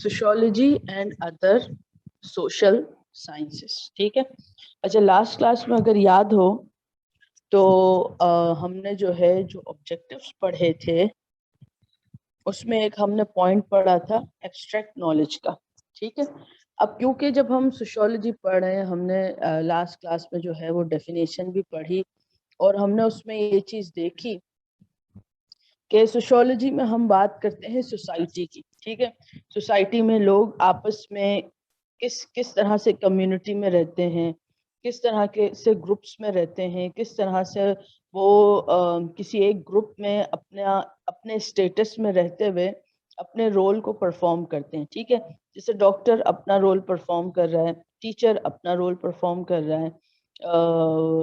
Sociology and other social sciences. ٹھیک ہے. اچھا, لاسٹ کلاس میں اگر یاد ہو تو ہم نے جو آبجیکٹیوز پڑھے تھے اس میں ایک ہم نے پوائنٹ پڑھا تھا ایبسٹریکٹ نالج کا. ٹھیک ہے. اب کیونکہ جب ہم سوشولوجی پڑھ رہے ہیں, ہم نے لاسٹ کلاس میں جو ہے وہ ڈیفینیشن بھی پڑھی اور ہم نے اس میں یہ چیز دیکھی کہ سوشولوجی میں ہم بات کرتے ہیں سوسائٹی کی. ٹھیک ہے. سوسائٹی میں لوگ آپس میں کس طرح سے کمیونٹی میں رہتے ہیں, کس طرح کے سے گروپس میں رہتے ہیں, کس طرح سے وہ کسی ایک گروپ میں اپنے اسٹیٹس میں رہتے ہوئے اپنے رول کو پرفارم کرتے ہیں. ٹھیک ہے. جیسے ڈاکٹر اپنا رول پرفارم کر رہا ہے, ٹیچر اپنا رول پرفارم کر رہا ہے,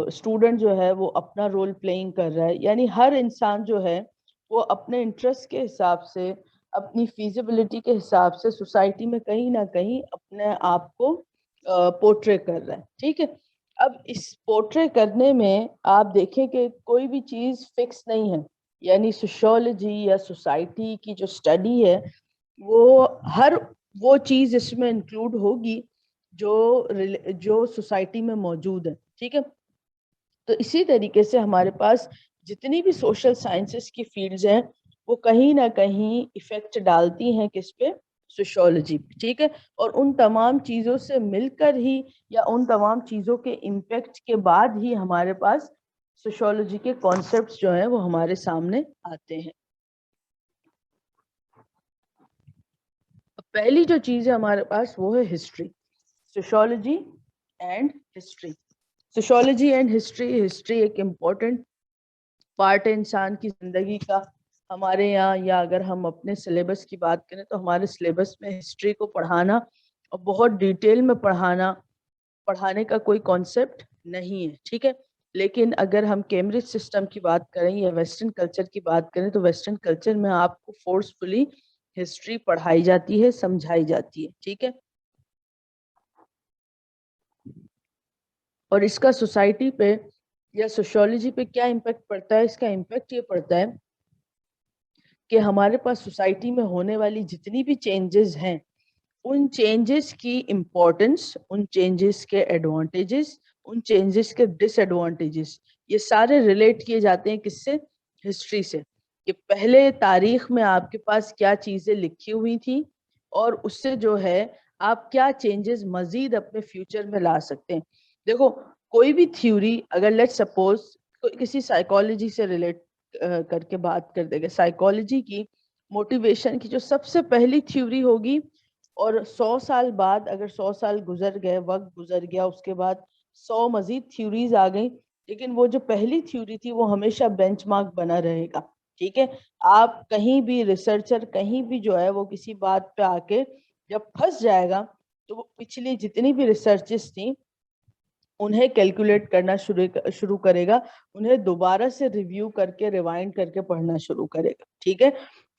اسٹوڈنٹ جو ہے وہ اپنا رول پلئنگ کر رہا ہے. یعنی ہر انسان جو ہے وہ اپنے انٹرسٹ کے حساب سے, اپنی فیزیبلٹی کے حساب سے سوسائٹی میں کہیں نہ کہیں اپنے آپ کو پورٹرے کر رہا ہے. ٹھیک ہے. اب اس پورٹرے کرنے میں آپ دیکھیں کہ کوئی بھی چیز فکس نہیں ہے. یعنی سوشولوجی یا سوسائٹی کی جو اسٹڈی ہے وہ چیز اس میں انکلوڈ ہوگی جو سوسائٹی میں موجود ہے. ٹھیک ہے. تو اسی طریقے سے ہمارے پاس جتنی بھی سوشل سائنسز کی فیلڈز ہیں وہ کہیں نہ کہیں ایفیکٹ ڈالتی ہیں کس پہ, سوشولوجی پہ. ٹھیک ہے. اور ان تمام چیزوں سے مل کر ہی یا ان تمام چیزوں کے امپیکٹ کے بعد ہی ہمارے پاس سوشولوجی کے کانسیپٹس جو ہیں وہ ہمارے سامنے آتے ہیں. پہلی جو چیز ہے ہمارے پاس وہ ہے history. Sociology and history. Sociology and history ایک امپورٹنٹ پارٹ ہے انسان کی زندگی کا. ہمارے یہاں یا اگر ہم اپنے سلیبس کی بات کریں تو ہمارے سلیبس میں ہسٹری کو پڑھانا اور بہت ڈیٹیل میں پڑھانے کا کوئی کانسیپٹ نہیں ہے. ٹھیک ہے. لیکن اگر ہم کیمبرج سسٹم کی بات کریں یا ویسٹرن کلچر کی بات کریں تو ویسٹرن کلچر میں آپ کو فورسفلی ہسٹری پڑھائی جاتی ہے, سمجھائی جاتی ہے. ٹھیک ہے. اور اس کا سوسائٹی پہ یا سوشولوجی پہ کیا امپیکٹ پڑتا ہے؟ اس کا امپیکٹ یہ پڑتا ہے کہ ہمارے پاس سوسائٹی میں ہونے والی جتنی بھی چینجز ہیں ان چینجز کی امپورٹنس, ان چینجز کے ایڈوانٹیجز, ان چینجز کے ڈس ایڈوانٹیجز, یہ سارے ریلیٹ کیے جاتے ہیں کس سے؟ ہسٹری سے. کہ پہلے تاریخ میں آپ کے پاس کیا چیزیں لکھی ہوئی تھیں اور اس سے جو ہے آپ کیا چینجز مزید اپنے فیوچر میں لا سکتے ہیں. دیکھو, کوئی بھی تھیوری اگر لیٹ سپوز کسی سائیکالوجی سے ریلیٹ کر کے بات کر دے گا, سائیکالوجی کی موٹیویشن کی جو سب سے پہلی تھیوری ہوگی, اور 100 سال بعد اگر 100 سال گزر گئے, وقت گزر گیا, اس کے بعد 100 مزید تھیوریز آ گئیں, لیکن وہ جو پہلی تھیوری تھی وہ ہمیشہ بینچ مارک بنا رہے گا. ٹھیک ہے. آپ کہیں بھی ریسرچر کہیں بھی جو ہے وہ کسی بات پہ آ کے جب پھنس جائے گا تو وہ پچھلی جتنی بھی ریسرچز تھیں انہیں کیلکولیٹ کرنا شروع کرے گا, انہیں دوبارہ سے ریویو کر کے ریوائنڈ کر کے پڑھنا شروع کرے گا. ٹھیک ہے.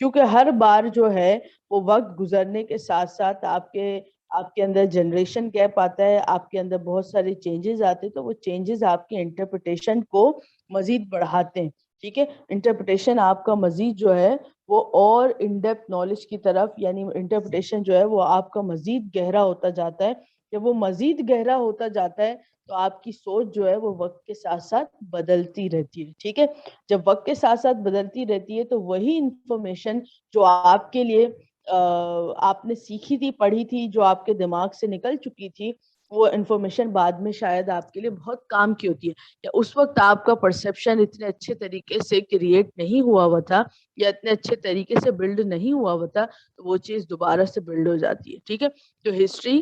کیونکہ ہر بار جو ہے وہ وقت گزرنے کے ساتھ ساتھ آپ کے اندر جنریشن گیپ آتا ہے, آپ کے اندر بہت سارے چینجز آتے ہیں, تو وہ چینجز آپ کے انٹرپریٹیشن کو مزید بڑھاتے ہیں. ٹھیک ہے. انٹرپریٹیشن آپ کا مزید جو ہے وہ اور ان ڈیپتھ نالج کی طرف, یعنی انٹرپریٹیشن جو ہے وہ آپ کا مزید گہرا ہوتا جاتا ہے. جب وہ مزید گہرا ہوتا جاتا ہے تو آپ کی سوچ جو ہے وہ وقت کے ساتھ ساتھ بدلتی رہتی ہے. ٹھیک ہے. جب وقت کے ساتھ ساتھ بدلتی رہتی ہے تو وہی انفارمیشن جو آپ کے لیے آپ نے سیکھی تھی, پڑھی تھی, جو آپ کے دماغ سے نکل چکی تھی, وہ انفارمیشن بعد میں شاید آپ کے لیے بہت کام کی ہوتی ہے, یا اس وقت آپ کا پرسپشن اتنے اچھے طریقے سے کریٹ نہیں ہوا تھا یا اتنے اچھے طریقے سے بلڈ نہیں ہوا تھا, تو وہ چیز دوبارہ سے بلڈ ہو جاتی ہے. ٹھیک ہے. تو ہسٹری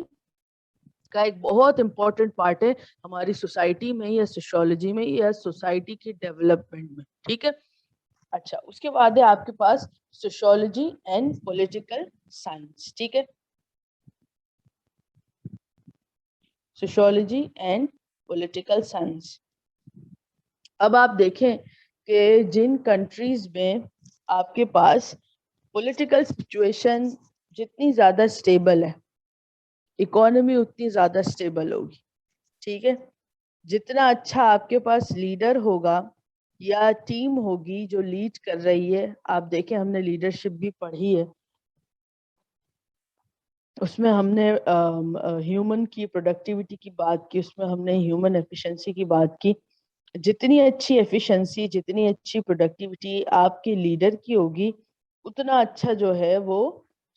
کا ایک بہت امپورٹنٹ پارٹ ہے ہماری سوسائٹی میں یا سوشولوجی میں یا سوسائٹی کی ڈیولپمنٹ میں. ٹھیک ہے. اچھا, اس کے بعد ہے آپ کے پاس سوشولوجی اینڈ پولیٹیکل سائنس. ٹھیک ہے. Sociology and political science. اب آپ دیکھیں کہ جن کنٹریز میں آپ کے پاس پولیٹیکل سچویشن جتنی زیادہ سٹیبل ہے, اکانومی اتنی زیادہ سٹیبل ہوگی. ٹھیک ہے. جتنا اچھا آپ کے پاس لیڈر ہوگا یا ٹیم ہوگی جو لیڈ کر رہی ہے, آپ دیکھیں ہم نے لیڈرشپ بھی پڑھی ہے, اس میں ہم نے ہیومن کی پروڈکٹیوٹی کی بات کی، اس میں ہم نے ہیومن ایفیشنسی کی بات کی. جتنی اچھی ایفیشنسی، جتنی اچھی پروڈکٹیوٹی آپ کے لیڈر کی ہوگی، اتنا اچھا جو ہے وہ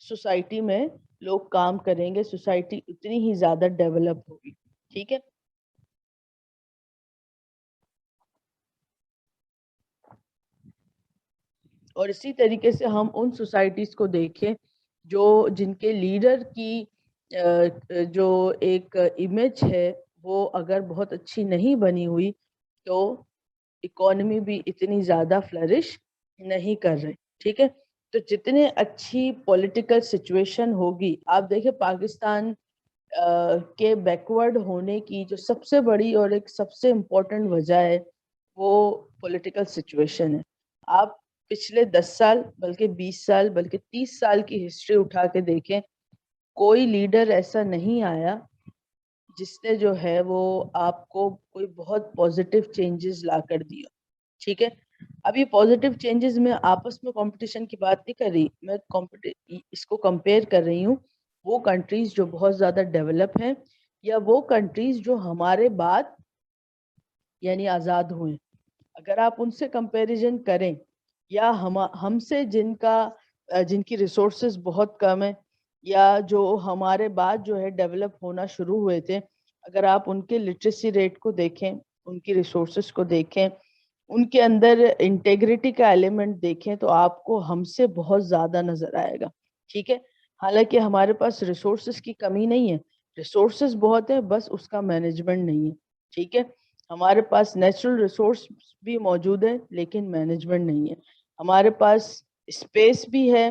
سوسائٹی میں لوگ کام کریں گے، سوسائٹی اتنی ہی زیادہ ڈیولپ ہوگی. ٹھیک ہے. اور اسی طریقے سے ہم ان سوسائٹیز کو دیکھیں جو جن کے لیڈر کی جو ایک امیج ہے وہ اگر بہت اچھی نہیں بنی ہوئی تو اکانومی بھی اتنی زیادہ فلرش نہیں کر رہے. ٹھیک ہے. تو جتنے اچھی پولیٹیکل سچویشن ہوگی، آپ دیکھیں پاکستان کے بیکورڈ ہونے کی جو سب سے بڑی اور ایک سب سے امپورٹنٹ وجہ ہے وہ پولیٹیکل سچویشن ہے. آپ پچھلے 10 سال بلکہ 20 سال بلکہ 30 سال کی ہسٹری اٹھا کے دیکھیں، کوئی لیڈر ایسا نہیں آیا جس نے جو ہے وہ آپ کو کوئی بہت پازیٹیو چینجز لا کر دیا. ٹھیک ہے. اب یہ پازیٹیو چینجز میں آپس میں کمپٹیشن کی بات نہیں کر رہی، میں اس کو کمپیئر کر رہی ہوں وہ کنٹریز جو بہت زیادہ ڈیولپ ہیں یا وہ کنٹریز جو ہمارے بعد یعنی آزاد ہوئے. اگر آپ ان سے کمپیریزن کریں یا ہم سے جن کی ریسورسز بہت کم ہیں یا جو ہمارے بعد جو ہے ڈیولپ ہونا شروع ہوئے تھے، اگر آپ ان کے لٹریسی ریٹ کو دیکھیں، ان کی ریسورسز کو دیکھیں، ان کے اندر انٹیگریٹی کا ایلیمنٹ دیکھیں تو آپ کو ہم سے بہت زیادہ نظر آئے گا. ٹھیک ہے. حالانکہ ہمارے پاس ریسورسز کی کمی نہیں ہے، ریسورسز بہت ہے، بس اس کا مینجمنٹ نہیں ہے. ٹھیک ہے. ہمارے پاس نیچرل ریسورس بھی موجود ہے لیکن مینجمنٹ نہیں ہے. ہمارے پاس اسپیس بھی ہے،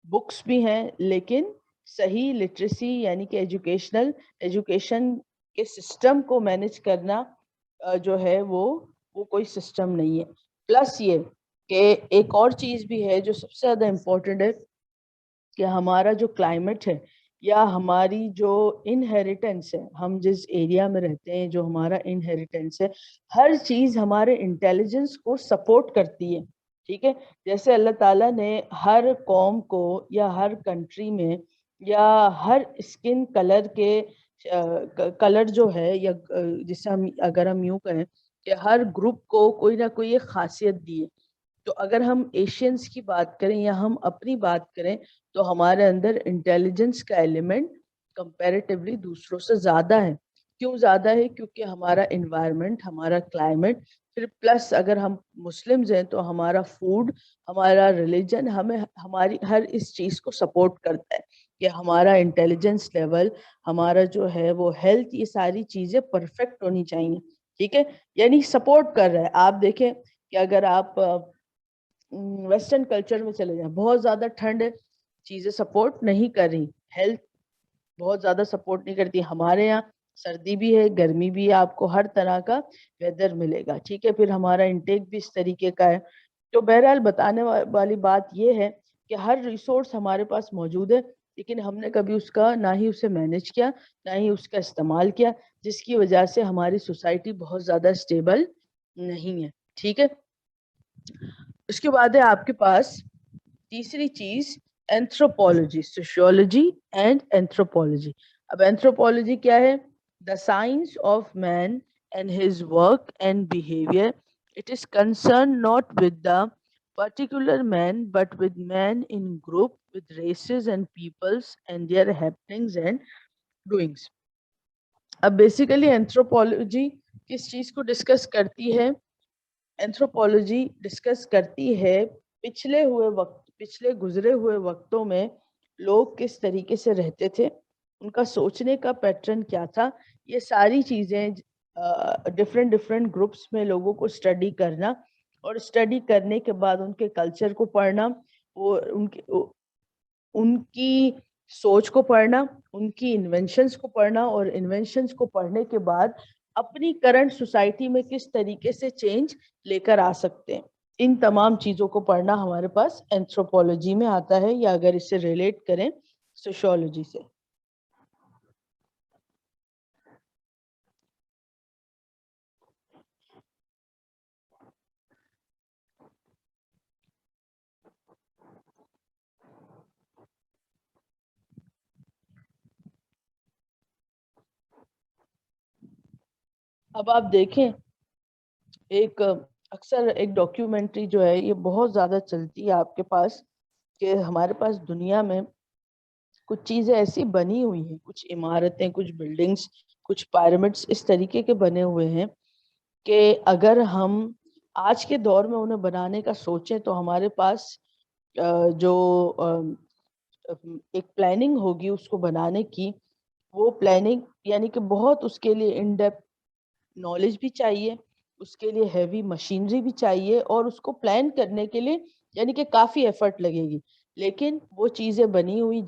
بکس بھی ہیں، لیکن صحیح لٹریسی یعنی کہ ایجوکیشن کے سسٹم کو مینج کرنا جو ہے وہ کوئی سسٹم نہیں ہے. پلس یہ کہ ایک اور چیز بھی ہے جو سب سے زیادہ امپورٹنٹ ہے کہ ہمارا جو کلائمیٹ ہے یا ہماری جو انہیریٹنس ہے، ہم جس ایریا میں رہتے ہیں جو ہمارا انہیریٹنس ہے، ہر چیز ہمارے انٹیلیجنس کو سپورٹ کرتی ہے. ٹھیک ہے. جیسے اللہ تعالیٰ نے ہر قوم کو یا ہر کنٹری میں یا ہر اسکن کلر کے کلر جو ہے یا جسے اگر ہم یوں کہیں کہ ہر گروپ کو کوئی نہ کوئی ایک خاصیت دی ہے. تو اگر ہم ایشینز کی بات کریں یا ہم اپنی بات کریں تو ہمارے اندر انٹیلیجنس کا ایلیمنٹ کمپیریٹیولی دوسروں سے زیادہ ہے. کیوں زیادہ ہے؟ کیونکہ ہمارا انوائرمنٹ، ہمارا کلائمیٹ، پھر پلس اگر ہم مسلمز ہیں تو ہمارا فوڈ، ہمارا ریلیجن ہمیں ہماری ہر اس چیز کو سپورٹ کرتا ہے کہ ہمارا انٹیلیجنس لیول، ہمارا جو ہے وہ ہیلتھ، یہ ساری چیزیں پرفیکٹ ہونی چاہیے. ٹھیک ہے. یعنی سپورٹ کر رہا ہے. آپ دیکھیں کہ اگر آپ ویسٹرن کلچر میں چلے جائیں، بہت زیادہ ٹھنڈ ہے، چیزیں سپورٹ نہیں کر رہی، ہیلتھ بہت زیادہ سپورٹ نہیں کرتی. ہمارے یہاں سردی بھی ہے، گرمی بھی ہے، آپ کو ہر طرح کا ویدر ملے گا. ٹھیک ہے. پھر ہمارا انٹیک بھی اس طریقے کا ہے. تو بہرحال بتانے والی بات یہ ہے کہ ہر ریسورس ہمارے پاس موجود ہے لیکن ہم نے کبھی اس کا نہ ہی اسے مینج کیا، نہ ہی اس کا استعمال کیا، جس کی وجہ سے ہماری سوسائٹی بہت زیادہ اسٹیبل نہیں ہے. ٹھیک ہے. اس کے بعد ہے آپ کے پاس تیسری چیز اینتھروپولوجی، سوشیولوجی اینڈ اینتھروپولوجی. اب اینتھروپولوجی کیا ہے؟ The science of man and his work and behaviour. It is concern not with the particular man but with man in group, with races and peoples and their happenings and doings. اب basically anthropology کس چیز کو discuss کرتی ہے؟ Anthropology discuss کرتی ہے پچھلے گزرے ہوئے وقتوں میں لوگ کس طریقے سے رہتے تھے، ان کا سوچنے کا پیٹرن کیا تھا. یہ ساری چیزیں ڈفرینٹ گروپس میں لوگوں کو اسٹڈی کرنا اور اسٹڈی کرنے کے بعد ان کے کلچر کو پڑھنا، اور ان کی سوچ کو پڑھنا، ان کی انوینشنز کو پڑھنا، اور انوینشنز کو پڑھنے کے بعد اپنی کرنٹ سوسائٹی میں کس طریقے سے چینج لے کر آ سکتے ہیں. ان تمام چیزوں کو پڑھنا ہمارے پاس اینتھروپولوجی میں آتا ہے، یا اگر اسے ریلیٹ کریں سوشیولوجی سے. اب آپ دیکھیں ایک اکثر ایک ڈاکیومنٹری جو ہے یہ بہت زیادہ چلتی ہے آپ کے پاس کہ ہمارے پاس دنیا میں کچھ چیزیں ایسی بنی ہوئی ہیں، کچھ عمارتیں، کچھ بلڈنگز، کچھ پیرامڈس اس طریقے کے بنے ہوئے ہیں کہ اگر ہم آج کے دور میں انہیں بنانے کا سوچیں تو ہمارے پاس جو ایک پلاننگ ہوگی اس کو بنانے کی، وہ پلاننگ یعنی کہ بہت اس کے لیے ان ڈیپتھ نالج بھی چاہیے، اس کے لیے ہیوی مشینری بھی چاہیے، اور اس کو پلان کرنے کے لیے یعنی کہ کافی ایفرٹ لگے گی. لیکن وہ چیزیں بنی ہوئی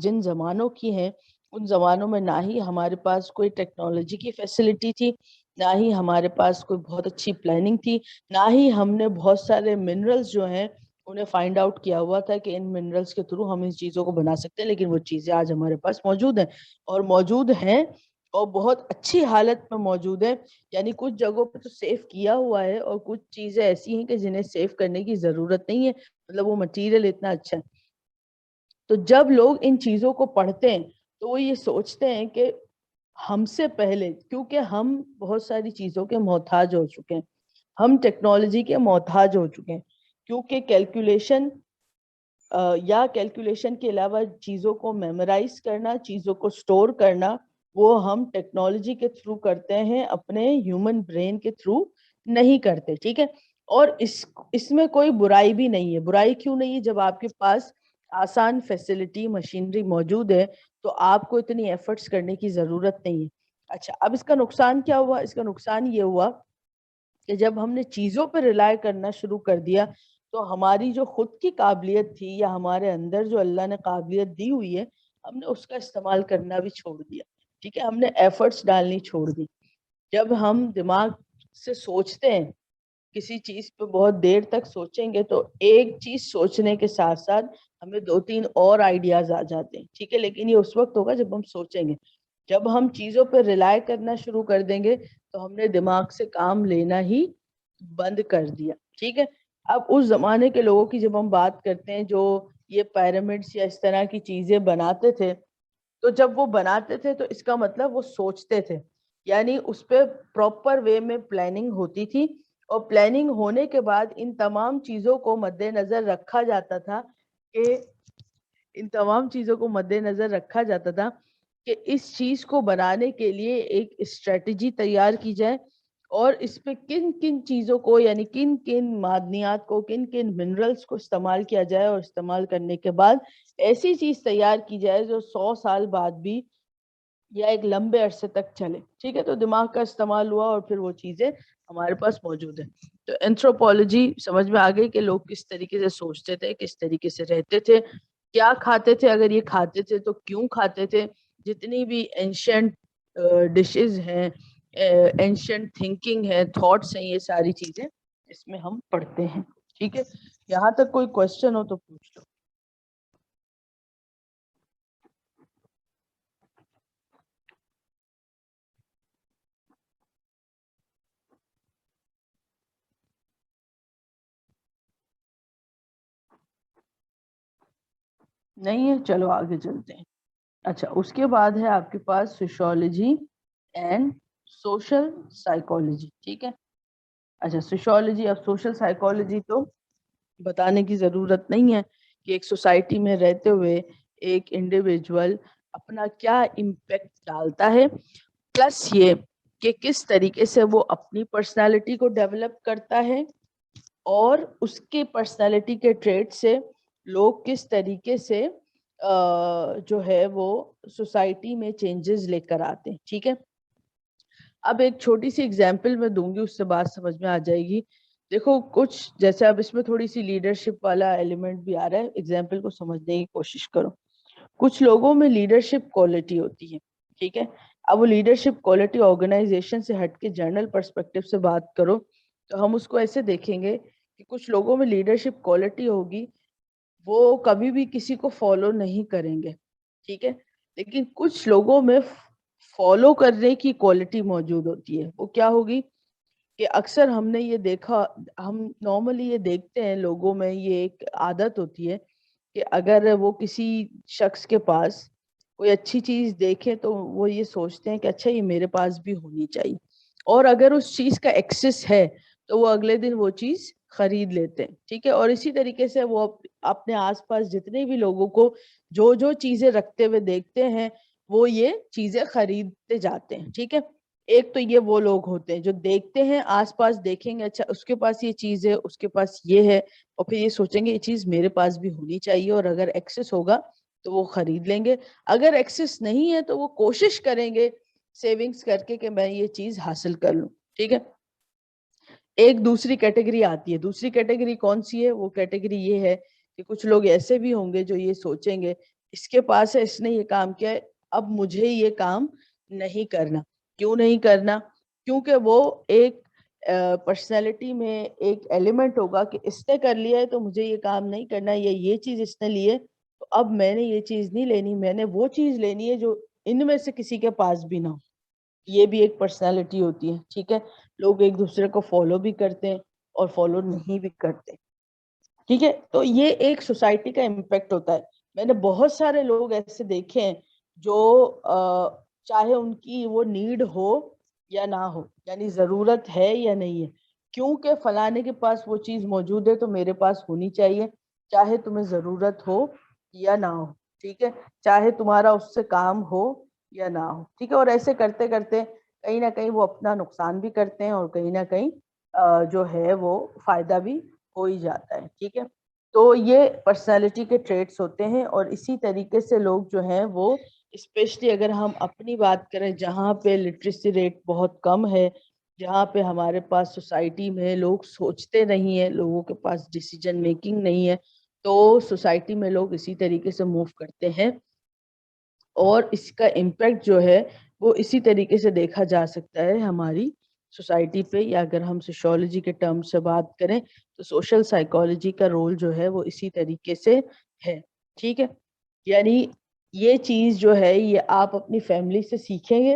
جن زمانوں کی ہیں، ان زمانوں میں نہ ہی ہمارے پاس کوئی ٹیکنالوجی کی فیسلٹی تھی، نہ ہی ہمارے پاس کوئی بہت اچھی پلاننگ تھی، نہ ہی ہم نے بہت سارے منرلز جو ہیں انہیں فائنڈ آؤٹ کیا ہوا تھا کہ ان منرلز کے تھرو ہم ان چیزوں کو بنا سکتے ہیں. لیکن وہ چیزیں آج ہمارے پاس موجود ہیں، اور موجود ہیں اور بہت اچھی حالت میں موجود ہیں. یعنی کچھ جگہوں پہ تو سیف کیا ہوا ہے، اور کچھ چیزیں ایسی ہیں کہ جنہیں سیف کرنے کی ضرورت نہیں ہے، مطلب وہ مٹیریل اتنا اچھا ہے. تو جب لوگ ان چیزوں کو پڑھتے ہیں تو وہ یہ سوچتے ہیں کہ ہم سے پہلے، کیونکہ ہم بہت ساری چیزوں کے محتاج ہو چکے ہیں، ہم ٹیکنالوجی کے محتاج ہو چکے ہیں، کیونکہ کیلکولیشن یا کیلکولیشن کے علاوہ چیزوں کو میمورائز کرنا، چیزوں کو سٹور کرنا، وہ ہم ٹیکنالوجی کے تھرو کرتے ہیں، اپنے ہیومن برین کے تھرو نہیں کرتے. ٹھیک ہے، اور اس میں کوئی برائی بھی نہیں ہے. برائی کیوں نہیں ہے؟ جب آپ کے پاس آسان فیسلٹی مشینری موجود ہے تو آپ کو اتنی ایفرٹس کرنے کی ضرورت نہیں ہے. اچھا، اب اس کا نقصان کیا ہوا؟ اس کا نقصان یہ ہوا کہ جب ہم نے چیزوں پہ ریلائی کرنا شروع کر دیا تو ہماری جو خود کی قابلیت تھی یا ہمارے اندر جو اللہ نے قابلیت دی ہوئی ہے، ہم نے اس کا استعمال کرنا بھی چھوڑ دیا. ٹھیک ہے، ہم نے ایفرٹس ڈالنی چھوڑ دی. جب ہم دماغ سے سوچتے ہیں کسی چیز پہ بہت دیر تک سوچیں گے تو ایک چیز سوچنے کے ساتھ ساتھ ہمیں 2-3 اور آئیڈیاز آ جاتے ہیں. ٹھیک ہے، لیکن یہ اس وقت ہوگا جب ہم سوچیں گے. جب ہم چیزوں پہ ریلائی کرنا شروع کر دیں گے تو ہم نے دماغ سے کام لینا ہی بند کر دیا. ٹھیک ہے، اب اس زمانے کے لوگوں کی جب ہم بات کرتے ہیں جو یہ پیرامڈس یا اس طرح کی چیزیں بناتے تھے، تو جب وہ بناتے تھے تو اس کا مطلب وہ سوچتے تھے، یعنی اس پہ پراپر وے میں پلاننگ ہوتی تھی، اور پلاننگ ہونے کے بعد ان تمام چیزوں کو مد نظر رکھا جاتا تھا کہ اس چیز کو بنانے کے لیے ایک اسٹریٹجی تیار کی جائے، اور اس پہ کن کن چیزوں کو یعنی کن کن معدنیات کو، کن کن منرلز کو استعمال کیا جائے، اور استعمال کرنے کے بعد ایسی چیز تیار کی جائے جو 100 سال بعد بھی یا ایک لمبے عرصے تک چلے. ٹھیک ہے، تو دماغ کا استعمال ہوا اور پھر وہ چیزیں ہمارے پاس موجود ہیں. تو اینتھروپولوجی سمجھ میں آ گئی کہ لوگ کس طریقے سے سوچتے تھے، کس طریقے سے رہتے تھے، کیا کھاتے تھے، اگر یہ کھاتے تھے تو کیوں کھاتے تھے. جتنی بھی اینشنٹ ڈشز ہیں، اینشنٹ تھنکنگ ہے، تھاٹس ہیں، یہ ساری چیزیں اس میں ہم پڑھتے ہیں. ٹھیک ہے، یہاں تک کوئی کوشچن ہو تو پوچھ لو. نہیں ہے؟ چلو آگے چلتے ہیں. اچھا، اس کے بعد ہے آپ کے پاس سوشیولوجی اینڈ سوشل سائیکالوجی. ٹھیک ہے، اچھا سوشیولوجی. اب سوشل سائیکالوجی تو بتانے کی ضرورت نہیں ہے کہ ایک سوسائٹی میں رہتے ہوئے ایک انڈیویجول اپنا کیا امپیکٹ ڈالتا ہے، پلس یہ کہ کس طریقے سے وہ اپنی پرسنالٹی کو ڈیولپ کرتا ہے، اور اس کے پرسنالٹی کے ٹریٹ سے لوگ کس طریقے سے جو ہے وہ سوسائٹی میں چینجز لے کر آتے ہیں. ٹھیک ہے، اب ایک چھوٹی سی اگزامپل میں دوں گی، اس سے بات سمجھ میں آ جائے گی. دیکھو کچھ جیسے اب اس میں تھوڑی سی لیڈرشپ والا ایلیمنٹ بھی آ رہا ہے، اگزامپل کو سمجھنے کی کوشش کرو. کچھ لوگوں میں لیڈرشپ کوالٹی ہوتی ہے. ٹھیک ہے، اب وہ لیڈرشپ کوالٹی آرگنائزیشن سے ہٹ کے جنرل پرسپیکٹو سے بات کرو تو ہم اس کو ایسے دیکھیں گے کہ کچھ لوگوں میں لیڈرشپ کوالٹی ہوگی، وہ کبھی بھی کسی کو فالو نہیں کریں گے. ٹھیک ہے، لیکن کچھ لوگوں میں فالو کرنے کی کوالٹی موجود ہوتی ہے. وہ کیا ہوگی کہ اکثر ہم نے یہ دیکھا، ہم نارملی یہ دیکھتے ہیں لوگوں میں یہ ایک عادت ہوتی ہے کہ اگر وہ کسی شخص کے پاس کوئی اچھی چیز دیکھے تو وہ یہ سوچتے ہیں کہ اچھا یہ میرے پاس بھی ہونی چاہیے. اور اگر اس چیز کا ایکسس ہے تو وہ اگلے دن وہ چیز خرید لیتے ہیں. ٹھیک ہے, اور اسی طریقے سے وہ اپنے آس پاس جتنے بھی لوگوں کو جو جو چیزیں رکھتے ہوئے دیکھتے ہیں وہ یہ چیزیں خریدتے جاتے ہیں. ٹھیک ہے, ایک تو یہ وہ لوگ ہوتے ہیں جو دیکھتے ہیں, آس پاس دیکھیں گے اچھا اس کے پاس یہ چیز ہے, اس کے پاس یہ ہے, اور پھر یہ سوچیں گے یہ چیز میرے پاس بھی ہونی چاہیے, اور اگر ایکسس ہوگا تو وہ خرید لیں گے. اگر ایکسس نہیں ہے تو وہ کوشش کریں گے سیونگز کر کے کہ میں یہ چیز حاصل کر لوں. ٹھیک ہے, ایک دوسری کیٹیگری آتی ہے. دوسری کیٹیگری کون سی ہے؟ وہ کیٹیگری یہ ہے کہ کچھ لوگ ایسے بھی ہوں گے جو یہ سوچیں گے اس کے پاس ہے, اس نے یہ کام کیا ہے, اب مجھے یہ کام نہیں کرنا. کیوں نہیں کرنا؟ کیونکہ وہ ایک پرسنالٹی میں ایک ایلیمنٹ ہوگا کہ اس نے کر لیا ہے تو مجھے یہ کام نہیں کرنا, یا یہ چیز اس نے لی ہے تو اب میں نے یہ چیز نہیں لینی, میں نے وہ چیز لینی ہے جو ان میں سے کسی کے پاس بھی نہ ہو. یہ بھی ایک پرسنالٹی ہوتی ہے. ٹھیک ہے, لوگ ایک دوسرے کو فالو بھی کرتے ہیں اور فالو نہیں بھی کرتے. ٹھیک ہے, تو یہ ایک سوسائٹی کا امپیکٹ ہوتا ہے. میں نے بہت سارے لوگ ایسے دیکھے ہیں جو چاہے ان کی وہ نیڈ ہو یا نہ ہو, یعنی ضرورت ہے یا نہیں ہے, کیونکہ فلانے کے پاس وہ چیز موجود ہے تو میرے پاس ہونی چاہیے, چاہے تمہیں ضرورت ہو یا نہ ہو. ٹھیک ہے, چاہے تمہارا اس سے کام ہو یا نہ ہو. ٹھیک ہے, اور ایسے کرتے کرتے کہیں نہ کہیں وہ اپنا نقصان بھی کرتے ہیں اور کہیں نہ کہیں جو ہے وہ فائدہ بھی ہو ہی جاتا ہے. ٹھیک ہے, تو یہ پرسنالٹی کے ٹریٹس ہوتے ہیں. اور اسی طریقے سے لوگ جو ہیں وہ اسپیشلی اگر ہم اپنی بات کریں جہاں پہ لٹریسی ریٹ بہت کم ہے, جہاں پہ ہمارے پاس سوسائٹی میں لوگ سوچتے نہیں ہیں, لوگوں کے پاس ڈیسیجن میکنگ نہیں ہے, تو سوسائٹی میں لوگ اسی طریقے سے موو کرتے ہیں. اور اس کا امپیکٹ جو ہے وہ اسی طریقے سے دیکھا جا سکتا ہے ہماری سوسائٹی پہ, یا اگر ہم سوشیولوجی کے ٹرم سے بات کریں تو سوشل سائیکالوجی کا رول جو ہے وہ اسی طریقے سے ہے. ٹھیک ہے, یعنی یہ چیز جو ہے یہ آپ اپنی فیملی سے سیکھیں گے,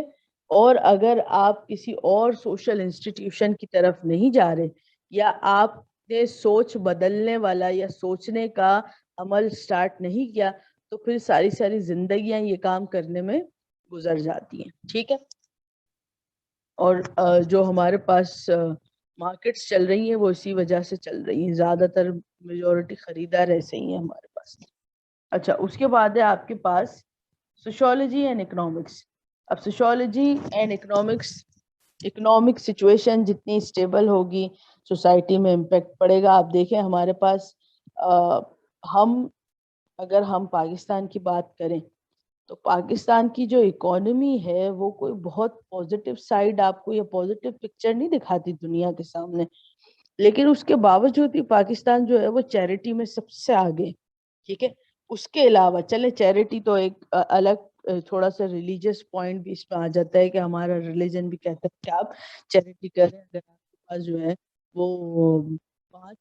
اور اگر آپ کسی اور سوشل انسٹیٹیوشن کی طرف نہیں جا رہے, یا آپ نے سوچ بدلنے والا یا سوچنے کا عمل سٹارٹ نہیں کیا, تو پھر ساری ساری زندگیاں یہ کام کرنے میں گزر جاتی ہیں. ٹھیک ہے, اور جو ہمارے پاس مارکیٹس چل رہی ہیں وہ اسی وجہ سے چل رہی ہیں, زیادہ تر میجورٹی خریدار ایسے ہی ہیں ہمارے پاس. اچھا, اس کے بعد ہے آپ کے پاس سوشیولوجی اینڈ اکنامکس. اب sociology and economics, economic situation جتنی اسٹیبل ہوگی سوسائٹی میں امپیکٹ پڑے گا. آپ دیکھیں ہمارے پاس اگر ہم پاکستان کی بات کریں تو پاکستان کی جو اکانومی ہے وہ کوئی بہت پازیٹیو سائیڈ آپ کو یا پازیٹیو پکچر نہیں دکھاتی دنیا کے سامنے, لیکن اس کے باوجود بھی پاکستان جو ہے وہ چیریٹی میں سب سے آگے. ٹھیک ہے, اس کے علاوہ چلے چیریٹی تو ایک الگ تھوڑا سا ریلیجیس پوائنٹ بھی اس میں آ جاتا ہے کہ ہمارا ریلیجن بھی کہتا ہے کہ آپ چیریٹی کریں, اگر آپ کے پاس جو ہے وہ 5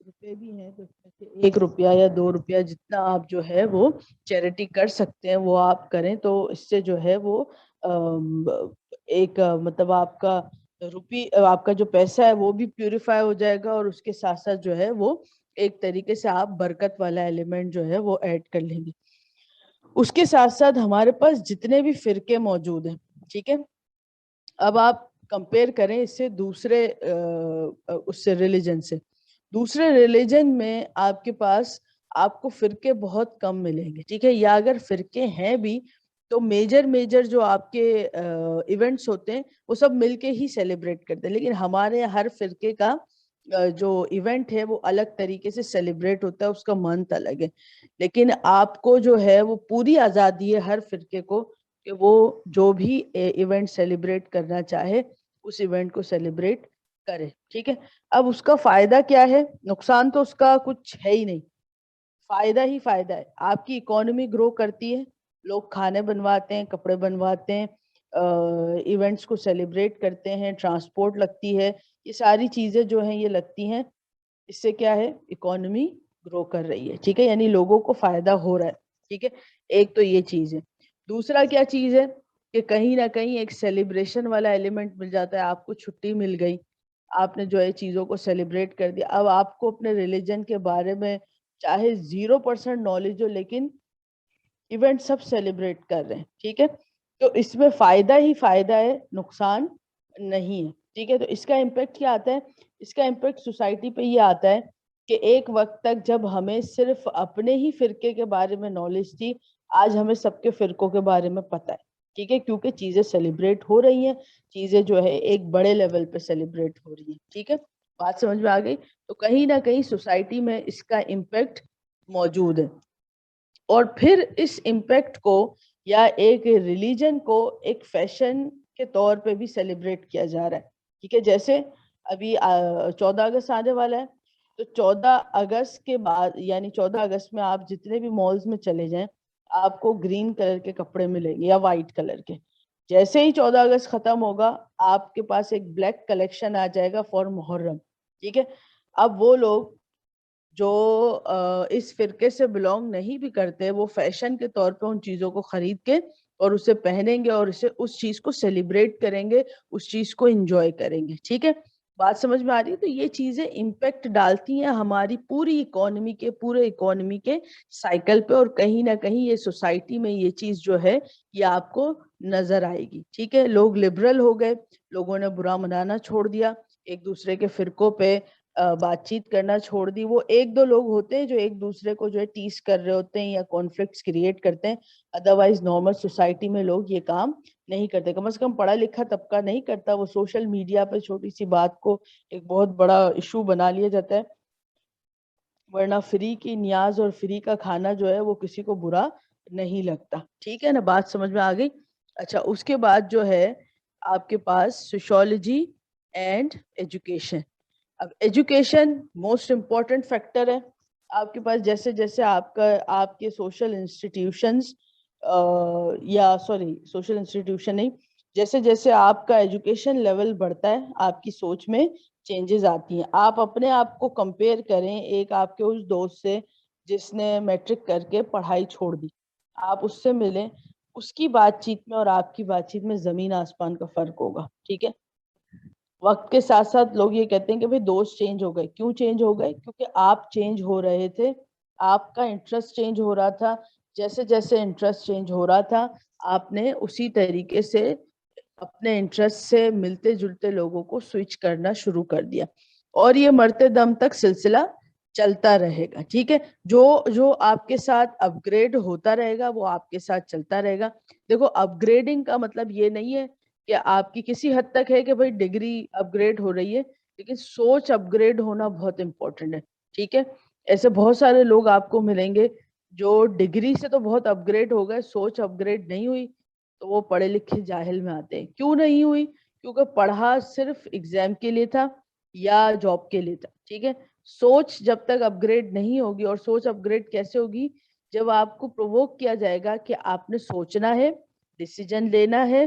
روپے بھی ہیں تو اس میں سے 1 روپیہ یا 2 روپیہ جتنا آپ جو ہے وہ چیریٹی کر سکتے ہیں وہ آپ کریں, تو اس سے جو ہے وہ ایک مطلب آپ کا آپ کا جو پیسہ ہے وہ بھی پیوریفائی ہو جائے گا, اور اس کے ساتھ ساتھ جو ہے وہ ایک طریقے سے آپ برکت والا ایلیمنٹ جو ہے وہ ایڈ کر لیں گے. اس کے ساتھ ساتھ ہمارے پاس جتنے بھی فرقے موجود ہیں, ٹھیک ہے, اب آپ کمپیئر کریں اس سے دوسرے اس سے ریلیجن سے, دوسرے ریلیجن میں آپ کے پاس آپ کو فرقے بہت کم ملیں گے. ٹھیک ہے, یا اگر فرقے ہیں بھی تو میجر جو آپ کے ایونٹس ہوتے ہیں وہ سب مل کے ہی سیلیبریٹ کرتے ہیں, لیکن ہمارے ہر فرقے کا جو ایونٹ ہے وہ الگ طریقے سے سیلیبریٹ ہوتا ہے, اس کا منت الگ ہے. لیکن آپ کو جو ہے وہ پوری آزادی ہے ہر فرقے کو کہ وہ جو بھی ایونٹ سیلیبریٹ کرنا چاہے اس ایونٹ کو سیلیبریٹ کرے. ٹھیک ہے, اب اس کا فائدہ کیا ہے؟ نقصان تو اس کا کچھ ہے ہی نہیں, فائدہ ہی فائدہ ہے. آپ کی اکانومی گرو کرتی ہے, لوگ کھانے بنواتے ہیں, کپڑے بنواتے ہیں, ایونٹس کو سیلیبریٹ کرتے ہیں, ٹرانسپورٹ لگتی ہے, یہ ساری چیزیں جو ہیں یہ لگتی ہیں. اس سے کیا ہے؟ اکانومی گرو کر رہی ہے. ٹھیک ہے, یعنی لوگوں کو فائدہ ہو رہا ہے. ٹھیک ہے, ایک تو یہ چیز ہے. دوسرا کیا چیز ہے کہ کہیں نہ کہیں ایک سیلیبریشن والا ایلیمنٹ مل جاتا ہے. آپ کو چھٹی مل گئی, آپ نے جو ہے چیزوں کو سیلیبریٹ کر دیا. اب آپ کو اپنے ریلیجن کے بارے میں چاہے 0% نالج ہو, لیکن ایونٹ سب سیلیبریٹ کر رہے ہیں. ٹھیک ہے, تو اس میں فائدہ ہی فائدہ ہے, نقصان نہیں ہے. ٹھیک ہے, تو اس کا امپیکٹ کیا آتا ہے؟ اس کا امپیکٹ سوسائٹی پہ یہ آتا ہے کہ ایک وقت تک جب ہمیں صرف اپنے ہی فرقے کے بارے میں نالج تھی, آج ہمیں سب کے فرقوں کے بارے میں پتہ ہے. ٹھیک ہے, کیونکہ چیزیں سیلیبریٹ ہو رہی ہیں, چیزیں جو ہے ایک بڑے لیول پہ سیلیبریٹ ہو رہی ہیں. ٹھیک ہے, بات سمجھ میں آ گئی؟ تو کہیں نہ کہیں سوسائٹی میں اس کا امپیکٹ موجود ہے. اور پھر اس امپیکٹ کو یا ایک ریلیجن کو ایک فیشن کے طور پہ بھی سیلیبریٹ کیا جا رہا ہے. ٹھیک ہے, جیسے ابھی 14 اگست آنے والا ہے, تو 14 اگست کے بعد یعنی 14 اگست میں آپ جتنے بھی مالز میں چلے جائیں, آپ کو گرین کلر کے کپڑے ملیں گے یا وائٹ کلر کے. جیسے ہی 14 اگست ختم ہوگا, آپ کے پاس ایک بلیک کلیکشن آ جائے گا فار محرم. ٹھیک ہے, اب وہ لوگ جو اس فرقے سے بلونگ نہیں بھی کرتے, وہ فیشن کے طور پہ ان چیزوں کو خرید کے اور اسے پہنیں گے اور اس چیز کو سیلیبریٹ کریں گے, اس چیز کو انجوائے کریں گے. ٹھیک ہے, بات سمجھ میں آ رہی ہے؟ تو یہ چیزیں امپیکٹ ڈالتی ہیں ہماری پوری پورے اکانومی کے سائیکل پہ, اور کہیں نہ کہیں یہ سوسائٹی میں یہ چیز جو ہے یہ آپ کو نظر آئے گی. ٹھیک ہے, لوگ لبرل ہو گئے, لوگوں نے برا منانا چھوڑ دیا, ایک دوسرے کے فرقوں پہ بات چیت کرنا چھوڑ دی. وہ ایک دو لوگ ہوتے ہیں جو ایک دوسرے کو جو ہے ٹیس کر رہے ہوتے ہیں یا کانفلکٹس کریٹ کرتے ہیں, ادروائز نارمل سوسائٹی میں لوگ یہ کام نہیں کرتے. کم از کم پڑھا لکھا طبقہ نہیں کرتا. وہ سوشل میڈیا پہ چھوٹی سی بات کو ایک بہت بڑا ایشو بنا لیا جاتا ہے, ورنہ فری کی نیاز اور فری کا کھانا جو ہے وہ کسی کو برا نہیں لگتا. ٹھیک ہے نا, بات سمجھ میں آ گئی؟ اچھا, اس کے بعد جو ہے آپ کے پاس سوشولوجی اینڈ ایجوکیشن. اب ایجوکیشن موسٹ امپورٹنٹ فیکٹر ہے آپ کے پاس. جیسے جیسے آپ کے سوشل انسٹیٹیوشنز یا سوشل انسٹیٹیوشن نہیں, جیسے جیسے آپ کا ایجوکیشن لیول بڑھتا ہے, آپ کی سوچ میں چینجز آتی ہیں. آپ اپنے آپ کو کمپیئر کریں ایک آپ کے اس دوست سے جس نے میٹرک کر کے پڑھائی چھوڑ دی. آپ اس سے ملیں, اس کی بات چیت میں اور آپ کی بات چیت میں زمین آسمان کا فرق ہوگا. ٹھیک ہے, وقت کے ساتھ ساتھ لوگ یہ کہتے ہیں کہ بھئی دوست چینج ہو گئے. کیوں چینج ہو گئے؟ کیونکہ آپ چینج ہو رہے تھے, آپ کا انٹرسٹ چینج ہو رہا تھا. جیسے جیسے انٹرسٹ چینج ہو رہا تھا, آپ نے اسی طریقے سے اپنے انٹرسٹ سے ملتے جلتے لوگوں کو سوئچ کرنا شروع کر دیا, اور یہ مرتے دم تک سلسلہ چلتا رہے گا. ٹھیک ہے, جو آپ کے ساتھ اپ گریڈ ہوتا رہے گا وہ آپ کے ساتھ چلتا رہے گا. دیکھو, اپ گریڈنگ کا مطلب یہ نہیں ہے کہ آپ کی کسی حد تک ہے کہ بھئی ڈگری اپ گریڈ ہو رہی ہے, لیکن سوچ اپ گریڈ ہونا بہت امپورٹنٹ ہے. ٹھیک ہے, ایسے بہت سارے لوگ آپ کو ملیں گے جو ڈگری سے تو بہت اپ گریڈ ہو گئے, سوچ اپ گریڈ نہیں ہوئی, تو وہ پڑھے لکھے جاہل میں آتے ہیں. کیوں نہیں ہوئی؟ کیونکہ پڑھا صرف ایگزام کے لیے تھا یا جاب کے لیے تھا. ٹھیک ہے, سوچ جب تک اپ گریڈ نہیں ہوگی, اور سوچ اپ گریڈ کیسے ہوگی؟ جب آپ کو پرووک کیا جائے گا کہ آپ نے سوچنا ہے, ڈیسیجن لینا ہے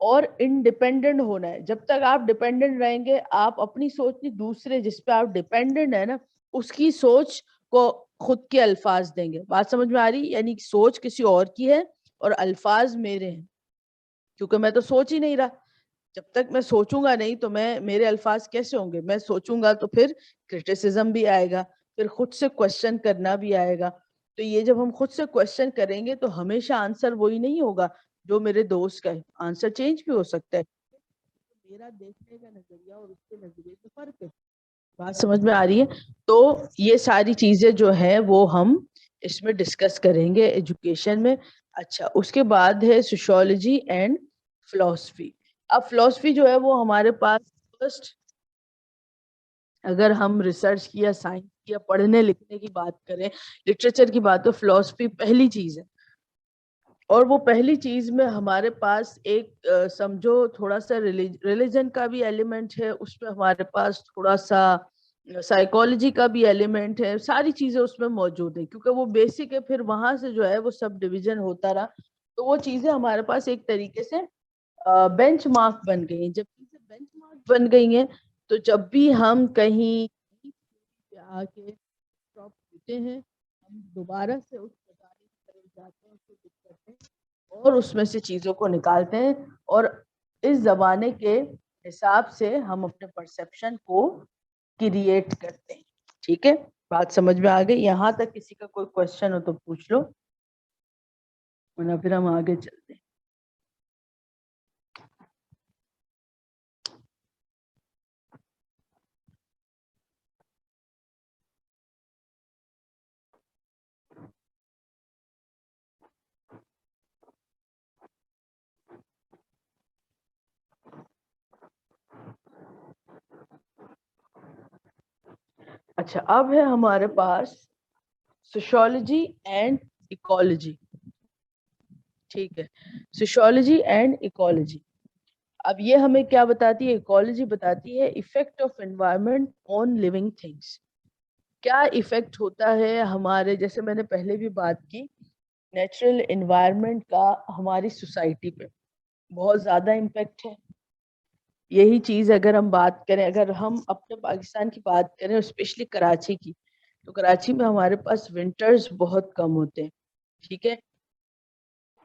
اور انڈیپینڈنٹ ہونا ہے. جب تک آپ ڈیپینڈنٹ رہیں گے, آپ اپنی سوچ نہیں, دوسرے جس پہ آپ ڈیپینڈنٹ ہے نا اس کی سوچ کو خود کے الفاظ دیں گے. بات سمجھ میں آ رہی؟ یعنی سوچ کسی اور کی ہے اور الفاظ میرے ہیں, کیونکہ میں تو سوچ ہی نہیں رہا. جب تک میں سوچوں گا نہیں تو میرے الفاظ کیسے ہوں گے؟ میں سوچوں گا تو پھر کرٹیسزم بھی آئے گا, پھر خود سے کوشچن کرنا بھی آئے گا. تو یہ جب ہم خود سے کوشچن کریں گے تو ہمیشہ آنسر وہی نہیں ہوگا جو میرے دوست کا ہے, آنسر چینج بھی ہو سکتا ہے. میرا دیکھنے کا نظریہ اور اس کے نظریے سے فرق ہے. بات سمجھ میں آ رہی ہے؟ تو یہ ساری چیزیں جو ہیں وہ ہم اس میں ڈسکس کریں گے ایجوکیشن میں. اچھا, اس کے بعد ہے سوشولوجی اینڈ فلسفی. اب فلسفی جو ہے وہ ہمارے پاس فرسٹ, اگر ہم ریسرچ کی یا سائنس کی یا پڑھنے لکھنے کی بات کریں, لٹریچر کی بات, تو فلسفی پہلی چیز ہے. اور وہ پہلی چیز میں ہمارے پاس ایک سمجھو تھوڑا سا ریلیجن کا بھی ایلیمنٹ ہے, اس میں ہمارے پاس تھوڑا سا سائیکالوجی کا بھی ایلیمنٹ ہے. ساری چیزیں اس میں موجود ہیں کیونکہ وہ بیسک ہے. پھر وہاں سے جو ہے وہ سب ڈویژن ہوتا رہا, تو وہ چیزیں ہمارے پاس ایک طریقے سے بینچ مارک بن گئی ہیں. جب چیزیں بینچ مارک بن گئی ہیں تو جب بھی ہم کہیں آ کے اسٹاپ ہوتے ہیں, ہم دوبارہ سے اس جاتے ہیں, اس کو کرتے ہیں اور اس میں سے چیزوں کو نکالتے ہیں, اور اس زمانے کے حساب سے ہم اپنے پرسپشن کو کریٹ کرتے ہیں. ٹھیک ہے, بات سمجھ میں آ گئی؟ یہاں تک کسی کا کوئی کوشچن ہو تو پوچھ لو, ورنہ پھر ہم آگے چلتے ہیں. اچھا، اب ہے ہمارے پاس سوشولوجی اینڈ ایکولوجی. ٹھیک ہے، سوشولوجی اینڈ ایکولوجی. اب یہ ہمیں کیا بتاتی ہے؟ ایکولوجی بتاتی ہے effect of environment on living things. کیا ایفیکٹ ہوتا ہے ہمارے، جیسے میں نے پہلے بھی بات کی، نیچرل انوائرمنٹ کا ہماری سوسائٹی پہ بہت زیادہ امپیکٹ ہے. یہی چیز اگر ہم بات کریں، اگر ہم اپنے پاکستان کی بات کریں، اسپیشلی کراچی کی، تو کراچی میں ہمارے پاس ونٹرز بہت کم ہوتے ہیں. ٹھیک ہے،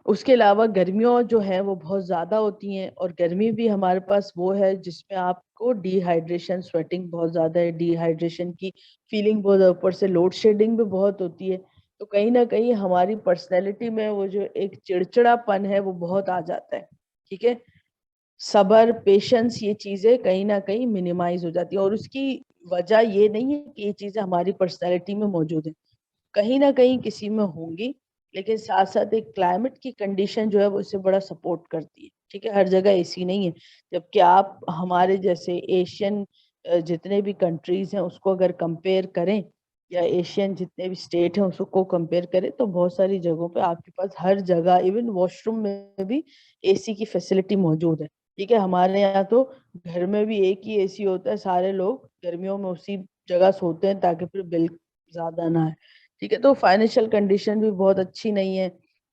اس کے علاوہ گرمیوں جو ہیں وہ بہت زیادہ ہوتی ہیں، اور گرمی بھی ہمارے پاس وہ ہے جس میں آپ کو ڈی ہائیڈریشن، سویٹنگ بہت زیادہ ہے، ڈی ہائیڈریشن کی فیلنگ بہت، اوپر سے لوڈ شیڈنگ بھی بہت ہوتی ہے. تو کہیں نہ کہیں ہماری پرسنالٹی میں وہ جو ایک چڑچڑا پن ہے وہ بہت آ جاتا ہے. ٹھیک ہے، صبر، پیشنس، یہ چیزیں کہیں نہ کہیں منیمائز ہو جاتی ہیں. اور اس کی وجہ یہ نہیں ہے کہ یہ چیزیں ہماری پرسنالٹی میں موجود ہیں، کہیں نہ کہیں کسی میں ہوں گی، لیکن ساتھ ساتھ ایک کلائمیٹ کی کنڈیشن جو ہے وہ اسے بڑا سپورٹ کرتی ہے. ہے ہر جگہ ایسی نہیں ہے. جبکہ آپ ہمارے جیسے ایشین جتنے بھی کنٹریز ہیں اس کو اگر کمپیئر کریں، یا ایشین جتنے بھی اسٹیٹ ہیں اس کو کمپیئر کریں، تو بہت ساری جگہوں پہ آپ کے پاس ہر جگہ ایون واش روم میں بھی اے سی کی فیسلٹی موجود ہے. ٹھیک ہے، ہمارے یہاں تو گھر میں بھی ایک ہی اے سی ہوتا ہے، سارے لوگ گرمیوں میں اسی جگہ سوتے ہیں تاکہ پھر بل زیادہ نہ ہے. ٹھیک ہے، تو فائنینشیل کنڈیشن بھی بہت اچھی نہیں ہے،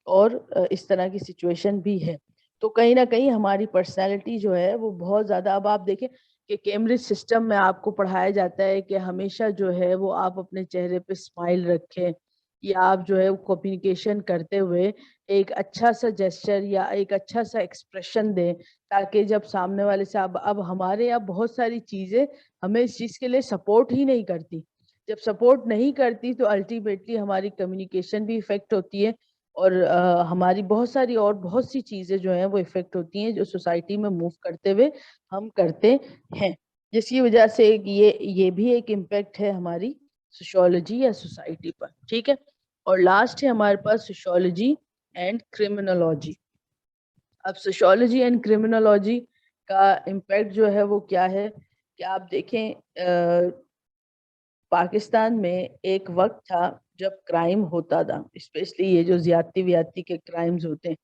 اور اس طرح کی سچویشن بھی ہے. تو کہیں نہ کہیں ہماری پرسنالٹی جو ہے وہ بہت زیادہ، اب آپ دیکھیں کہ کیمبرج سسٹم میں آپ کو پڑھایا جاتا ہے کہ ہمیشہ جو ہے وہ آپ اپنے چہرے پہ اسمائل رکھیں، یا آپ جو ہے کمیونیکیشن کرتے ہوئے ایک اچھا سا جیسچر یا ایک اچھا سا ایکسپریشن دیں، تاکہ جب سامنے والے سے اب ہمارے یہاں بہت ساری چیزیں ہمیں اس چیز کے لیے سپورٹ ہی نہیں کرتی. جب سپورٹ نہیں کرتی تو الٹیمیٹلی ہماری کمیونیکیشن بھی افیکٹ ہوتی ہے، اور ہماری بہت سی چیزیں جو ہیں وہ افیکٹ ہوتی ہیں جو سوسائٹی میں موو کرتے ہوئے ہم کرتے ہیں، جس کی وجہ سے یہ بھی ایک امپیکٹ ہے ہماری سوشولوجی یا سوسائٹی پر. ٹھیک ہے، اور لاسٹ ہے ہمارے پاس سوشولوجی اینڈ کرمنالوجی. اب سوشولوجی اینڈ کرمنالوجی کا امپیکٹ جو ہے وہ کیا ہے کہ آپ دیکھیں پاکستان میں ایک وقت تھا جب کرائم ہوتا تھا، اسپیشلی یہ جو زیادتی کے کرائمز ہوتے ہیں،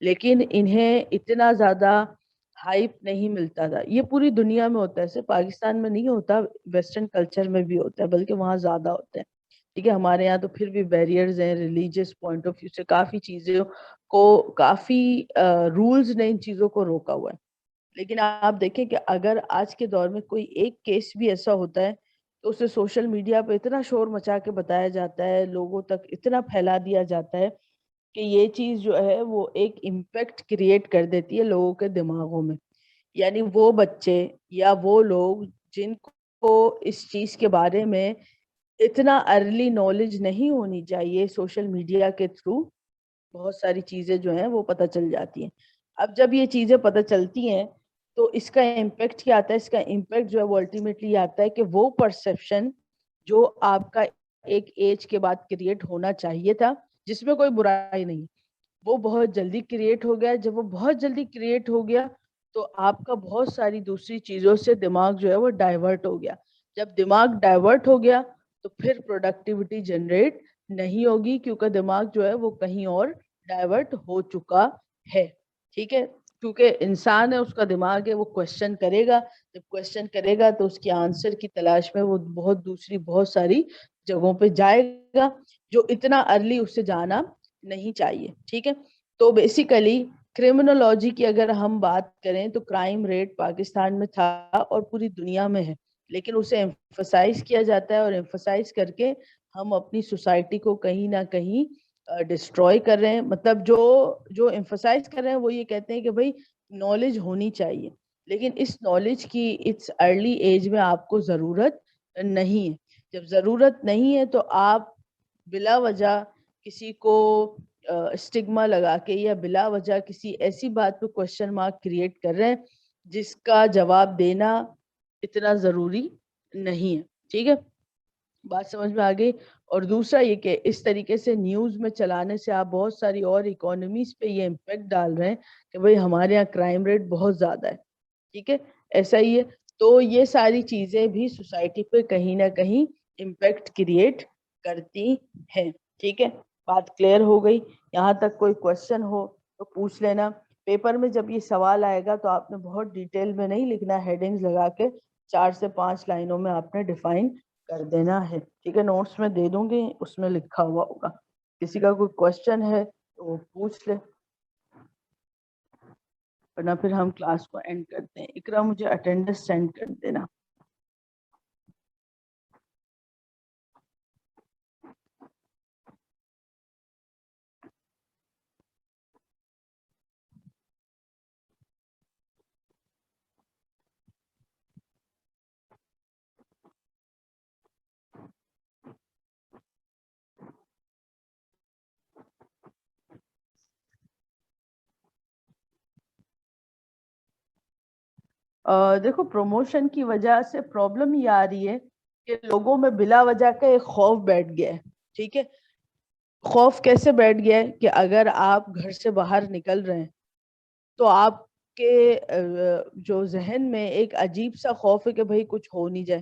لیکن انہیں اتنا زیادہ ہائپ نہیں ملتا تھا. یہ پوری دنیا میں ہوتا ہے، صرف پاکستان میں نہیں ہوتا، ویسٹرن کلچر میں بھی ہوتا ہے، بلکہ وہاں زیادہ ہوتا ہے. ٹھیک ہے، ہمارے یہاں تو پھر بھی بیریئرز ہیں، ریلیجیس پوائنٹ آف ویو سے کافی چیزیں کو، کافی رولز نے ان چیزوں کو روکا ہوا ہے. لیکن آپ دیکھیں کہ اگر آج کے دور میں کوئی ایک کیس بھی ایسا ہوتا ہے تو اسے سوشل میڈیا پہ اتنا شور مچا کے بتایا جاتا ہے، لوگوں تک اتنا پھیلا دیا جاتا ہے کہ یہ چیز جو ہے وہ ایک امپیکٹ کریٹ کر دیتی ہے لوگوں کے دماغوں میں. یعنی وہ بچے یا وہ لوگ جن کو اس چیز کے بارے میں اتنا ارلی نالج نہیں ہونی چاہیے، سوشل میڈیا کے تھرو بہت ساری چیزیں جو ہیں وہ پتہ چل جاتی ہیں. اب جب یہ چیزیں پتہ چلتی ہیں تو اس کا امپیکٹ کیا آتا ہے؟ اس کا امپیکٹ جو ہے وہ الٹیمیٹلی آتا ہے کہ وہ پرسیپشن جو آپ کا ایک ایج کے بعد کریٹ ہونا چاہیے تھا، جس میں کوئی برائی نہیں، وہ بہت جلدی کریٹ ہو گیا. جب وہ بہت جلدی کریٹ ہو گیا تو آپ کا بہت ساری دوسری چیزوں سے دماغ جو ہے وہ ڈائیورٹ ہو گیا. جب دماغ ڈائیورٹ ہو گیا تو پھر پروڈکٹیوٹی جنریٹ نہیں ہوگی، کیونکہ دماغ جو ہے وہ کہیں اور ڈائیورٹ ہو چکا ہے. ٹھیک ہے، کیونکہ انسان ہے، اس کا دماغ ہے، وہ کوشچن کرے گا. جب کوشچن کرے گا تو اس کی آنسر کی تلاش میں وہ بہت ساری جگہوں پہ جائے گا جو اتنا ارلی اس سے جانا نہیں چاہیے. ٹھیک ہے، تو بیسیکلی کرمنالوجی کی اگر ہم بات کریں تو کرائم ریٹ پاکستان میں تھا اور پوری دنیا میں ہے، لیکن اسے ایمفسائز کیا جاتا ہے، اور ایمفسائز کر کے ہم اپنی سوسائٹی کو کہیں نہ کہیں ڈسٹروائے کر رہے ہیں. مطلب جو ایمفسائز کر رہے ہیں وہ یہ کہتے ہیں کہ بھائی نالج ہونی چاہیے، لیکن اس نالج کی اس ارلی ایج میں آپ کو ضرورت نہیں ہے. جب ضرورت نہیں ہے تو آپ بلا وجہ کسی کو اسٹگما لگا کے یا بلا وجہ کسی ایسی بات پہ کوشچن مارک کریٹ کر رہے ہیں جس کا جواب دینا اتنا ضروری نہیں ہے. ٹھیک ہے، بات سمجھ میں آ گئی. اور دوسرا یہ کہ اس طریقے سے نیوز میں چلانے سے آپ بہت ساری اور اکانومیز پہ یہ امپیکٹ ڈال رہے ہیں کہ بھئی ہمارے یہاں کرائم ریٹ بہت زیادہ ہے. ٹھیک ہے، ایسا ہی ہے. تو یہ ساری چیزیں بھی سوسائٹی پہ کہیں نہ کہیں امپیکٹ کریٹ کرتی ہیں. ٹھیک ہے, بات کلیئر ہو گئی. یہاں تک کوئی کوشچن ہو تو پوچھ لینا. پیپر میں جب یہ سوال آئے گا تو آپ نے بہت ڈیٹیل میں نہیں لکھنا, ہیڈنگز لگا کے 4 سے 5 لائنوں میں آپ نے ڈیفائن کر دینا ہے. ٹھیک ہے, نوٹس میں دے دوں گی, اس میں لکھا ہوا ہوگا. کسی کا کوئی کوشچن ہے تو وہ پوچھ لے, ورنہ پھر ہم کلاس کو اینڈ کرتے ہیں. اقرا مجھے اٹینڈنس سینڈ کر دینا. دیکھو, پروموشن کی وجہ سے پرابلم یہ آ رہی ہے کہ لوگوں میں بلا وجہ کا ایک خوف بیٹھ گیا ہے. ٹھیک ہے, خوف کیسے بیٹھ گیا ہے کہ اگر آپ گھر سے باہر نکل رہے ہیں تو آپ کے جو ذہن میں ایک عجیب سا خوف ہے کہ بھئی کچھ ہو نہیں جائے,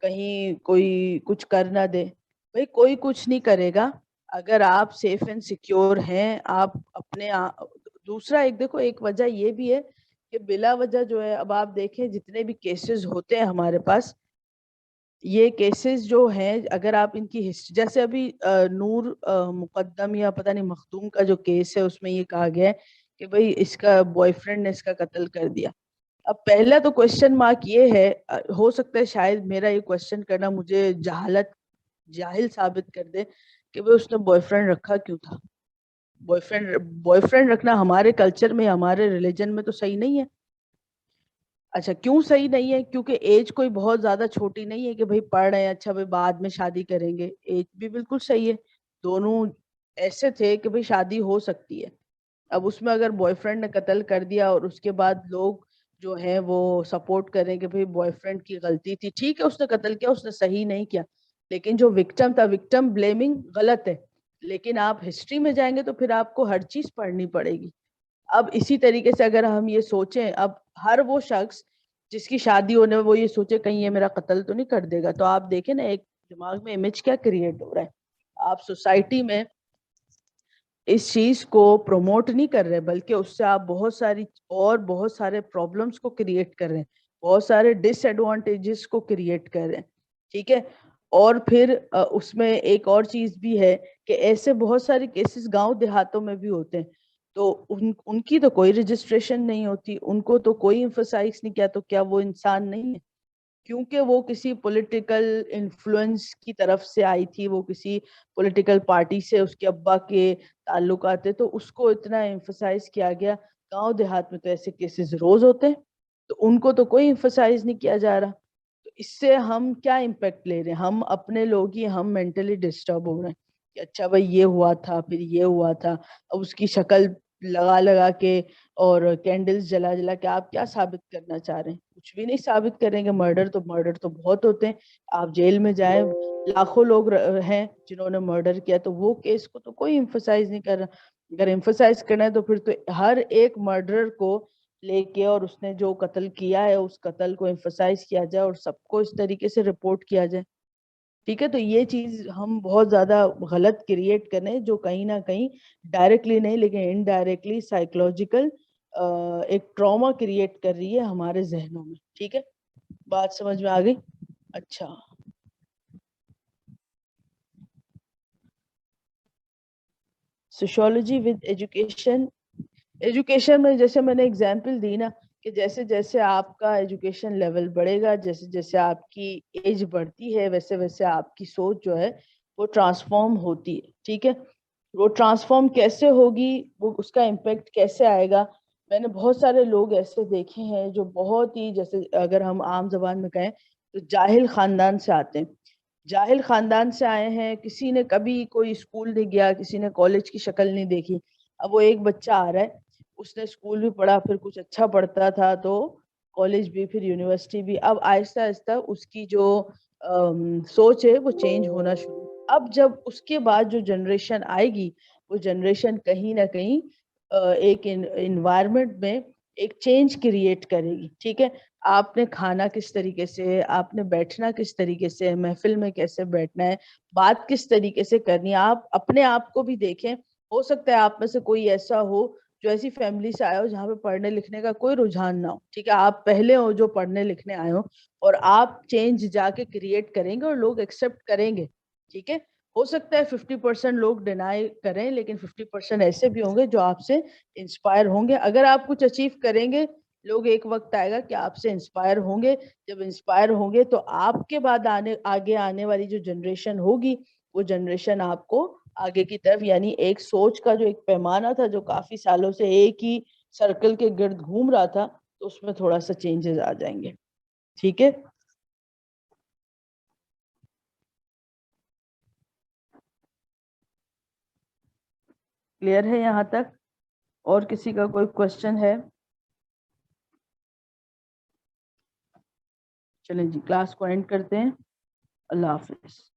کہیں کوئی کچھ کر نہ دے. بھئی کوئی کچھ نہیں کرے گا اگر آپ سیف اینڈ سیکیور ہیں. آپ اپنے دوسرا ایک دیکھو, ایک وجہ یہ بھی ہے کہ بلا وجہ جو ہے, اب آپ دیکھیں جتنے بھی کیسز ہوتے ہیں ہمارے پاس, یہ کیسز جو ہیں اگر آپ ان کی ہسٹری, جیسے ابھی نور مقدم یا پتہ نہیں مخدوم کا جو کیس ہے, اس میں یہ کہا گیا ہے کہ بھئی اس کا بوائے فرینڈ نے اس کا قتل کر دیا. اب پہلا تو کوشچن مارک یہ ہے, ہو سکتا ہے شاید میرا یہ کوشچن کرنا مجھے جاہل ثابت کر دے کہ بھئی اس نے بوائے فرینڈ رکھا کیوں تھا. بوائے فرینڈ رکھنا ہمارے کلچر میں, ہمارے ریلیجن میں تو صحیح نہیں ہے. اچھا, کیوں صحیح نہیں ہے؟ کیونکہ ایج کوئی بہت زیادہ چھوٹی نہیں ہے کہ بھئی پڑھ رہے ہیں, اچھا بھئی بعد میں شادی کریں گے. ایج بھی بالکل صحیح ہے, دونوں ایسے تھے کہ بھئی شادی ہو سکتی ہے. اب اس میں اگر بوائے فرینڈ نے قتل کر دیا اور اس کے بعد لوگ جو ہیں وہ سپورٹ کریں کہ بھئی بوائے فرینڈ کی غلطی تھی, ٹھیک ہے اس نے قتل کیا, اس نے صحیح نہیں کیا, لیکن جو وکٹم تھا, وکٹم بلیمنگ غلط ہے. لیکن آپ ہسٹری میں جائیں گے تو پھر آپ کو ہر چیز پڑھنی پڑے گی. اب اسی طریقے سے اگر ہم یہ سوچیں, اب ہر وہ شخص جس کی شادی ہونے میں وہ یہ سوچے کہیں یہ میرا قتل تو نہیں کر دے گا, تو آپ دیکھیں نا ایک دماغ میں امیج کیا کریٹ ہو رہا ہے. آپ سوسائٹی میں اس چیز کو پروموٹ نہیں کر رہے, بلکہ اس سے آپ بہت سارے پرابلمس کو کریٹ کر رہے ہیں, بہت سارے ڈس ایڈوانٹیجز کو کریٹ کر رہے ہیں. ٹھیک ہے, اور پھر اس میں ایک اور چیز بھی ہے کہ ایسے بہت سارے کیسز گاؤں دیہاتوں میں بھی ہوتے ہیں, تو ان کی تو کوئی رجسٹریشن نہیں ہوتی, ان کو تو کوئی ایمفسائز نہیں کیا, تو کیا وہ انسان نہیں ہے؟ کیونکہ وہ کسی پولیٹیکل انفلوئنس کی طرف سے آئی تھی, وہ کسی پولیٹیکل پارٹی سے اس کے ابا کے تعلقات تھے, تو اس کو اتنا ایمفسائز کیا گیا. گاؤں دیہات میں تو ایسے کیسز روز ہوتے ہیں, تو ان کو تو کوئی ایمفسائز نہیں کیا جا رہا. تو اس سے ہم کیا امپیکٹ لے رہے ہیں؟ ہم اپنے لوگ ہی ہم مینٹلی ڈسٹرب ہو رہے ہیں کہ اچھا بھائی یہ ہوا تھا, پھر یہ ہوا تھا. اب اس کی شکل لگا کے اور کینڈلز جلا جلا کے آپ کیا ثابت کرنا چاہ رہے ہیں؟ کچھ بھی نہیں ثابت کریں گے. مرڈر تو بہت ہوتے ہیں, آپ جیل میں جائیں, لاکھوں لوگ ہیں جنہوں نے مرڈر کیا, تو وہ کیس کو تو کوئی ایمفسائز نہیں کر رہا. اگر ایمفسائز کرنا ہے تو پھر تو ہر ایک مرڈر کو لے کے اور اس نے جو قتل کیا ہے اس قتل کو ایمفسائز کیا جائے اور سب کو اس طریقے سے رپورٹ کیا جائے. ٹھیک ہے, تو یہ چیز ہم بہت زیادہ غلط کریٹ کریں, جو کہیں نہ کہیں ڈائریکٹلی نہیں لیکن انڈائریکٹلی سائیکولوجیکل ایک ٹراما کریٹ کر رہی ہے ہمارے ذہنوں میں. ٹھیک ہے, بات سمجھ میں آ گئی؟ اچھا, سوشیولوجی ود ایجوکیشن. ایجوکیشن میں جیسے میں نے اگزامپل دی نا کہ جیسے جیسے آپ کا ایجوکیشن لیول بڑھے گا, جیسے جیسے آپ کی ایج بڑھتی ہے, ویسے ویسے آپ کی سوچ جو ہے وہ ٹرانسفارم ہوتی ہے. ٹھیک ہے, وہ ٹرانسفارم کیسے ہوگی, وہ اس کا امپیکٹ کیسے آئے گا؟ میں نے بہت سارے لوگ ایسے دیکھے ہیں جو بہت ہی, جیسے اگر ہم عام زبان میں کہیں تو جاہل خاندان سے آتے ہیں. جاہل خاندان سے آئے ہیں, کسی نے کبھی کوئی اسکول نہیں گیا, کسی نے کالج کی شکل نہیں دیکھی. اب وہ ایک بچہ آ رہا ہے, اس نے اسکول بھی پڑھا, پھر کچھ اچھا پڑھتا تھا تو کالج بھی, پھر یونیورسٹی بھی. اب آہستہ آہستہ اس کی جو سوچ ہے وہ چینج ہونا شروع. اب جب اس کے بعد جو جنریشن آئے گی, وہ جنریشن کہیں نہ کہیں ایک انوائرمنٹ میں ایک چینج کریٹ کرے گی. ٹھیک ہے, آپ نے کھانا کس طریقے سے, آپ نے بیٹھنا کس طریقے سے, محفل میں کیسے بیٹھنا ہے, بات کس طریقے سے کرنی ہے, آپ اپنے آپ کو بھی دیکھیں. ہو سکتا ہے آپ میں سے کوئی ایسا ہو جو ایسی فیملی سے آئے ہو جہاں پہ پڑھنے لکھنے کا کوئی رجحان نہ ہو. ٹھیک ہے, آپ پہلے ہو جو پڑھنے لکھنے آئے ہو, اور آپ چینج جا کے کریٹ کریں گے اور لوگ ایکسپٹ کریں گے. ٹھیک ہے, ہو سکتا ہے 50% لوگ ڈینائی کریں, لیکن 50% ایسے بھی ہوں گے جو آپ سے انسپائر ہوں گے. اگر آپ کچھ اچیو کریں گے, لوگ ایک وقت آئے گا کہ آپ سے انسپائر ہوں گے. جب انسپائر ہوں گے تو آپ کے بعد آگے آنے والی جو جنریشن ہوگی, وہ جنریشن آپ کو آگے کی طرف, یعنی ایک سوچ کا جو ایک پیمانہ تھا جو کافی سالوں سے ایک ہی سرکل کے گرد گھوم رہا تھا, تو اس میں تھوڑا سا چینجز آ جائیں گے. ٹھیک ہے, کلیئر ہے یہاں تک؟ اور کسی کا کوئی کوشچن ہے؟ چلیں جی, کلاس کو اینڈ کرتے ہیں. اللہ حافظ.